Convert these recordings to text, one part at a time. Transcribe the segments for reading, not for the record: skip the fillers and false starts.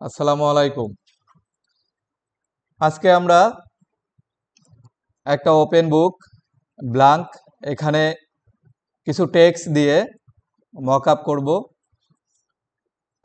আসসালামু আলাইকুম। আজকে আমরা একটা ওপেন বুক ব্ল্যাঙ্ক এখানে কিছু টেক্সট দিয়ে মক আপ করব।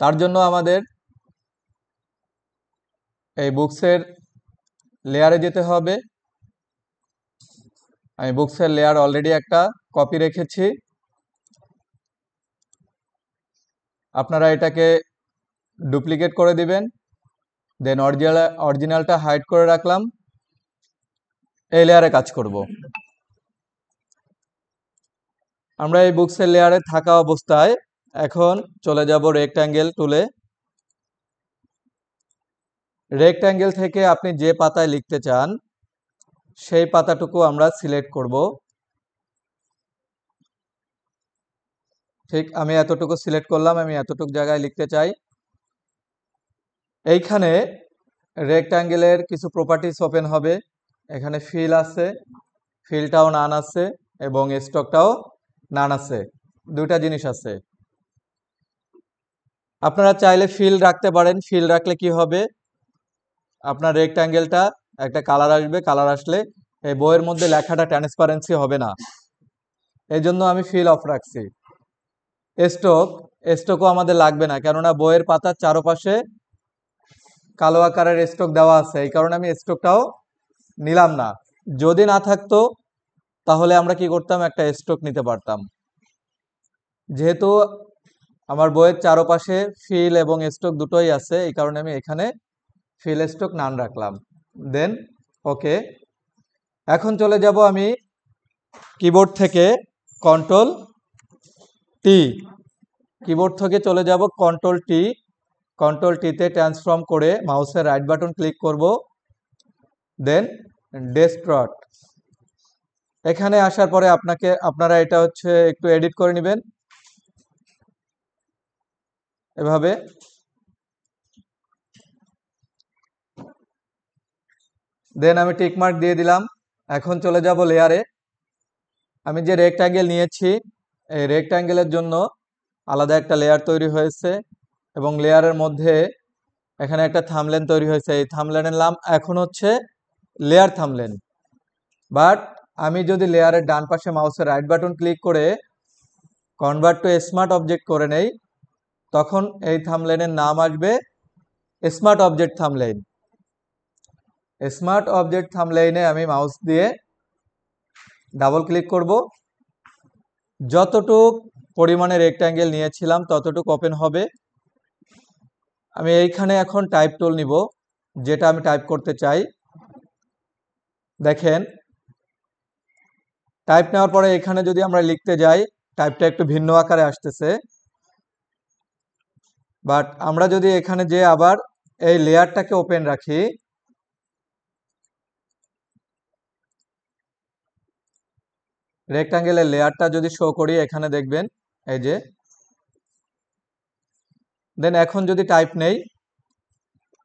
তার জন্য আমাদের এই বুকসের লেয়ারে যেতে হবে। আমি বুকসের লেয়ার অলরেডি একটা কপি রেখেছি। আপনারা এটাকে ডুপ্লিকেট করে দিবেন, দেন অরিজিনালটা হাইড করে রাখলাম। এই লেয়ারে কাজ করব। আমরা এই বুকসের লেয়ারে থাকা অবস্থায় এখন চলে যাব রেক্ট্যাঙ্গেল টুলে। রেক্ট্যাঙ্গেল থেকে আপনি যে পাতায় লিখতে চান সেই পাতাটুকু আমরা সিলেক্ট করব। ঠিক আমি এতটুকু সিলেক্ট করলাম, আমি এতটুকু জায়গায় লিখতে চাই। এইখানে রেক্ট্যাঙ্গেলের কিছু প্রপার্টিস ওপেন হবে। এখানে ফিল আছে, ফিলটাও নান আছে এবং স্টকটাও নান আছে, দুইটা জিনিস আছে। আপনারা চাইলে ফিল রাখতে পারেন। ফিল রাখলে কি হবে, আপনার রেক্ট্যাঙ্গেলটা একটা কালার আসবে, কালার আসলে এই বইয়ের মধ্যে লেখাটা ট্রান্সপারেন্সি হবে না। এই জন্য আমি ফিল অফ রাখছি। স্টকও আমাদের লাগবে না, কেননা বইয়ের পাতার চারপাশে কালো আকারের স্টক দেওয়া আছে, এই কারণে আমি স্টকটাও নিলাম না। যদি না থাকতো তাহলে আমরা কি করতাম, একটা স্টক নিতে পারতাম। যেহেতু আমার বইয়ের চারপাশে ফিল এবং স্টক দুটোই আছে, এই কারণে আমি এখানে ফিল স্টক নান রাখলাম। দেন ওকে। এখন চলে যাব আমি কিবোর্ড থেকে কন্ট্রোল টি, কিবোর্ড থেকে চলে যাব কন্ট্রোল টি। কন্ট্রোল টিতে ট্রান্সফর্ম করে মাউসের রাইট বাটন ক্লিক করব, দেন ডেস্ট্রট। এখানে আসার পরে আপনারা এটা একটু এডিট করে নেবেন এভাবে। দেন আমি টিক মার্ক দিয়ে দিলাম। এখন চলে যাব লেয়ারে। আমি যে রেক্ট্যাঙ্গেল নিয়েছি, এই রেক্ট্যাঙ্গেলের জন্য আলাদা একটা লেয়ার তৈরি হয়েছে এবং লেয়ারের মধ্যে এখানে একটা থামলেন তৈরি হয়েছে। এই থামলেনের নাম এখন লেয়ার থামলেন। বাট আমি যদি লেয়ারের ডান পাশে মাউসের রাইট বাটন ক্লিক করে কনভার্ট টু স্মার্ট অবজেক্ট করে নেই, তখন এই থামলেনের নাম আসবে স্মার্ট অবজেক্ট থামলেন। স্মার্ট অবজেক্ট থামলেইনে আমি মাউস দিয়ে ডাবল ক্লিক করব। যতটুক পরিমাণে রেক্ট্যাঙ্গেল নিয়েছিলাম ততটুক ওপেন হবে। আমি এইখানে এখন টাইপ টুল নিব, যেটা আমি টাইপ করতে চাই। দেখেন, টাইপ নেওয়ার পরে এখানে যদি আমরা লিখতে যাই, টাইপটা একটু ভিন্ন আকারে আসতেছে। বাট আমরা যদি এখানে যে আবার এই লেয়ারটাকে ওপেন রাখি, রেক্ট্যাঙ্গেলের লেয়ারটা যদি শো করি, এখানে দেখবেন এই যে। দেন এখন যদি টাইপ নেই,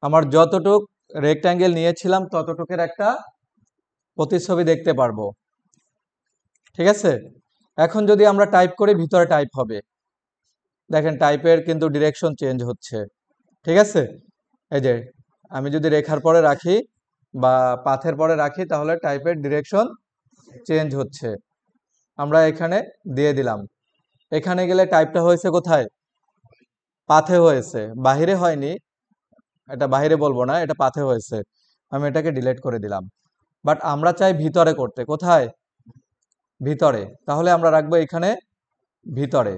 আমার যতটুক রেক্ট্যাঙ্গেল নিয়েছিলাম ততটুকের একটা প্রতিচ্ছবি দেখতে পারবো। ঠিক আছে। এখন যদি আমরা টাইপ করি, ভিতরে টাইপ হবে। দেখেন টাইপের কিন্তু ডিরেকশন চেঞ্জ হচ্ছে। ঠিক আছে। এই যে আমি যদি রেখার পরে রাখি বা পাথের পরে রাখি, তাহলে টাইপের ডিরেকশন চেঞ্জ হচ্ছে। আমরা এখানে দিয়ে দিলাম। এখানে গেলে টাইপটা হয়েছে কোথায়, পাথে হয়েছে, বাহিরে হয়নি। এটা বাহিরে বলবো না, এটা পাথে হয়েছে। আমি এটাকে ডিলিট করে দিলাম। বাট আমরা চাই ভিতরে করতে। কোথায়, ভিতরে। তাহলে আমরা রাখবো এখানে ভিতরে।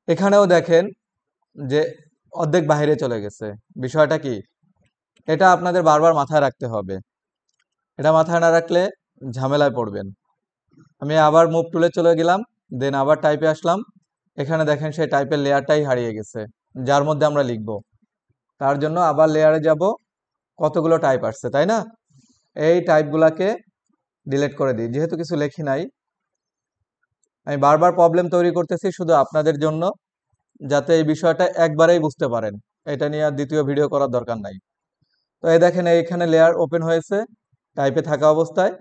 এখানেও দেখেন যে অর্ধেক বাহিরে চলে গেছে। বিষয়টা কি, এটা আপনাদের বারবার মাথায় রাখতে হবে। এটা মাথায় না রাখলে ঝামেলায় পড়বেন। আমি আবার মুভ টুলে চলে গেলাম, দেন আবার টাইপে আসলাম। এখানে দেখেন সেই টাইপের লেয়ারটাই হারিয়ে গেছে, যার মধ্যে আমরা লিখব। তার জন্য আবার লেয়ারে যাব। কতগুলো টাইপ আসছে, তাই না? এই টাইপগুলাকে ডিলিট করে দিই, যেহেতু কিছু লেখি নাই। আমি বারবার প্রবলেম তৈরি করতেছি শুধু আপনাদের জন্য, যাতে এই বিষয়টা একবারেই বুঝতে পারেন। এটা নিয়ে আর দ্বিতীয় ভিডিও করার দরকার নাই। তো এই দেখেন এইখানে লেয়ার ওপেন হয়েছে টাইপে থাকা অবস্থায়।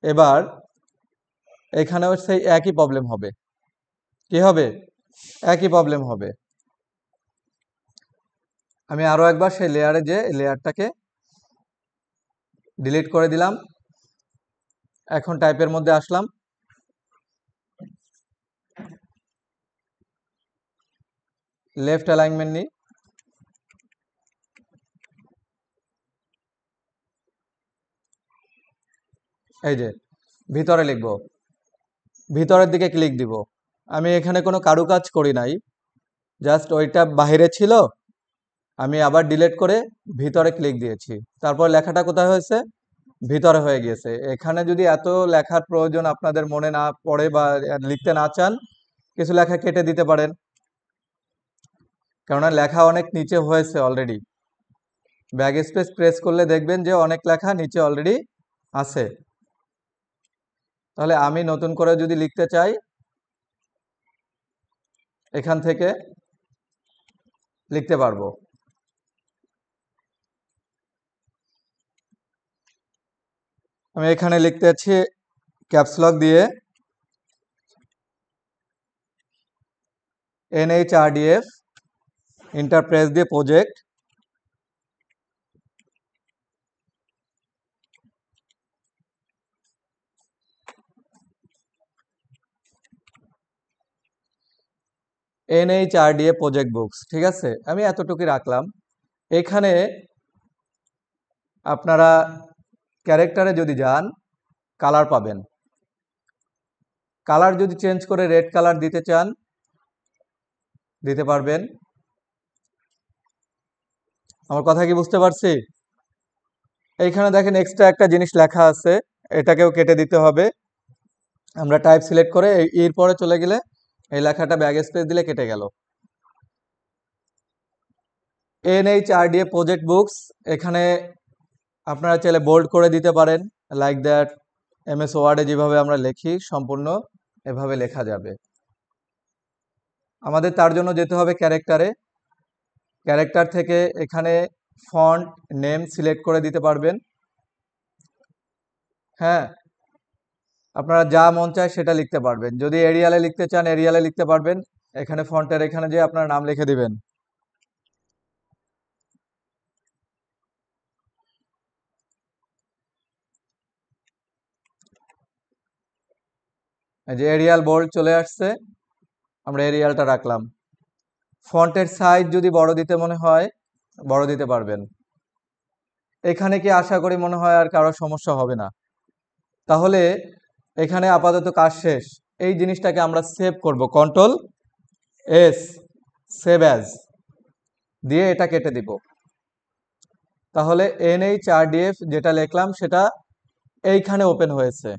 এবার এখানেও সেই একই প্রবলেম হবে। কি হবে, একই প্রবলেম হবে। আমি আরো একবার সেই লেয়ারে যে লেয়ারটাকে ডিলিট করে দিলাম। এখন টাইপের মধ্যে আসলাম, লেফট অ্যালাইনমেন্ট নিই, এই যে ভিতরে লিখব, ভিতরের দিকে ক্লিক দিব। আমি এখানে কোনো কারুকাজ করি নাই, জাস্ট ওইটা বাইরে ছিল, আমি আবার ডিলিট করে ভিতরে ক্লিক দিয়েছি। তারপর লেখাটা কোথায় হয়েছে? ভিতরে হয়ে গিয়েছে। এখানে যদি এত লেখার প্রয়োজন আপনাদের মনে না পড়ে বা লিখতে না চান, কিছু লেখা কেটে দিতে পারেন, কেননা লেখা অনেক নিচে হয়েছে অলরেডি। ব্যাক স্পেস প্রেস করলে দেখবেন যে অনেক লেখা নিচে অলরেডি আছে। তাহলে আমি নতুন করে যদি লিখতে চাই, এখান থেকে লিখতে পারবো। আমি এখানে লিখতে যাচ্ছি ক্যাপসলক দিয়ে NHRDF, ইন্টার প্রেস দিয়ে প্রজেক্ট, NHRDF প্রজেক্ট বুকস। ঠিক আছে, আমি এতটুকুই রাখলাম। এখানে আপনারা ক্যারেক্টারে যদি যান, কালার পাবেন। কালার যদি চেঞ্জ করে রেড কালার দিতে চান, দিতে পারবেন। আমার কথা কি বুঝতে পারছি? এইখানে দেখেন এক্সট্রা একটা জিনিস লেখা আছে, এটাকেও কেটে দিতে হবে। আমরা টাইপ সিলেক্ট করে এর পরে চলে গেলে এই লেখাটা ব্যাক স্পেস দিলে কেটে গেল। NHRDF প্রজেক্ট বুকস, এখানে আপনারা চাইলে বোল্ড করে দিতে পারেন, লাইক দ্যাট। MS ওয়ার্ডে যেভাবে আমরা লিখি সম্পূর্ণ এভাবে লেখা যাবে। আমাদের তার জন্য যেতে হবে ক্যারেক্টারে। ক্যারেক্টার থেকে এখানে ফন্ট নেম সিলেক্ট করে দিতে পারবেন। হ্যাঁ, আপনারা যা মন চায় সেটা লিখতে পারবেন। যদি এরিয়ালে লিখতে চান এরিয়ালে লিখতে পারবেন। এখানে ফন্টের এখানে যে আপনার নাম লিখে দিবেন। এই যে এরিয়াল বোল্ড চলে আসছে, আমরা এরিয়ালটা রাখলাম। ফন্টের সাইজ যদি বড় দিতে মনে হয় বড় দিতে পারবেন। এখানে কি আশা করি মনে হয় আর কারো সমস্যা হবে না। তাহলে এখানে আপাতত কাজ শেষ। এই জিনিসটাকে আমরা সেভ করব, Ctrl+S, সেভ অ্যাজ দিয়ে এটা কেটে দিব। তাহলে NHRDF যেটা লিখলাম সেটা এইখানে ওপেন হয়েছে।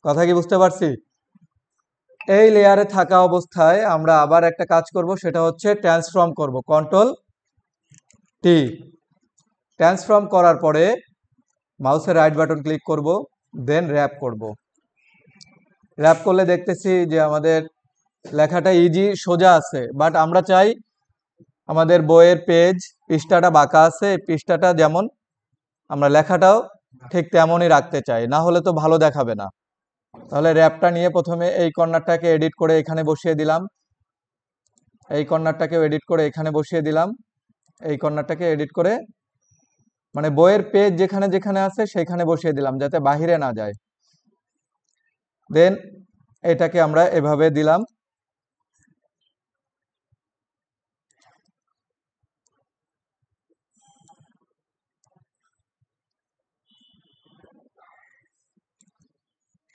কথা কি বুঝতে পারছি? এই লেয়ারে থাকা অবস্থায় আমরা আবার একটা কাজ করব, সেটা হচ্ছে ট্রান্সফর্ম করব, Ctrl+T। ট্রান্সফর্ম করার পরে মাউসের রাইট বাটন ক্লিক করব, দেন র্যাপ করব। র্যাপ করলে দেখতেছি যে আমাদের লেখাটা ইজি সোজা আছে, বাট আমরা চাই আমাদের বইয়ের পেজ পৃষ্ঠাটা বাঁকা আছে, এই পৃষ্ঠাটা যেমন আমরা লেখাটাও ঠিক তেমনই রাখতে চাই, না হলে তো ভালো দেখাবে না। তাহলে র্যাপটা নিয়ে প্রথমে এই কর্নারটাকে এডিট করে এখানে বসিয়ে দিলাম, এই কর্নারটাকেও এডিট করে এখানে বসিয়ে দিলাম, এই কর্নারটাকে এডিট করে মানে বইয়ের পেজ যেখানে যেখানে আছে সেখানে বসিয়ে দিলাম যাতে বাহিরে না যায়। দেন এটাকে আমরা এভাবে দিলাম।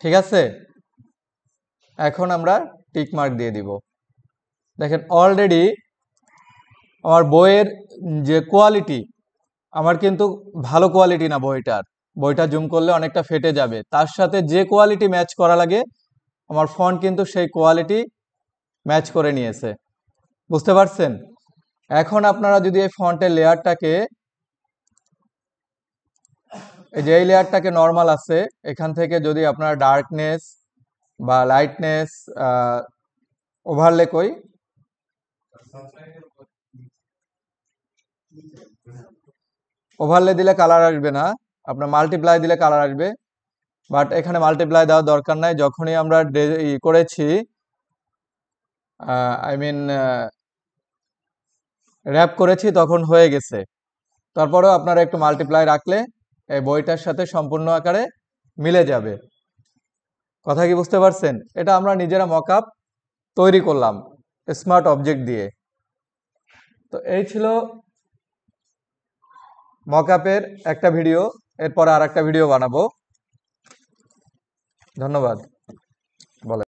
ঠিক আছে, এখন আমরা টিক মার্ক দিয়ে দিব। দেখেন অলরেডি আমার বইয়ের যে কোয়ালিটি, আমার কিন্তু ভালো কোয়ালিটি না বইটা জুম করলে অনেকটা ফেটে যাবে। তার সাথে যে কোয়ালিটি ম্যাচ করা লাগে আমার ফন্ট কিন্তু সেই কোয়ালিটি ম্যাচ করে নিয়েছে। বুঝতে পারছেন? এখন আপনারা যদি এই ফন্টের লেয়ারটাকে, এই যে এই লেয়ারটাকে নর্মাল আছে, এখান থেকে যদি আপনারা ডার্কনেস বা লাইটনেস ওভারলে কই, ওভারলে দিলে কালার আসবে না, আপনার মাল্টিপ্লাই দিলে কালার আসবে। বাট এখানে মাল্টিপ্লাই দেওয়ার দরকার নাই। যখনই আমরা করেছি, আই মিন র্যাপ করেছি তখন হয়ে গেছে। তারপরেও আপনারা একটু মাল্টিপ্লাই রাখলে এই বইটার সাথে সম্পূর্ণ আকারে মিলে যাবে। কথা কি বুঝতে পারছেন? এটা আমরা নিজেরা মকআপ তৈরি করলাম স্মার্ট অবজেক্ট দিয়ে। তো এই ছিল মকআপের একটা ভিডিও। এরপর আর একটা ভিডিও বানাবো। ধন্যবাদ। বলেন।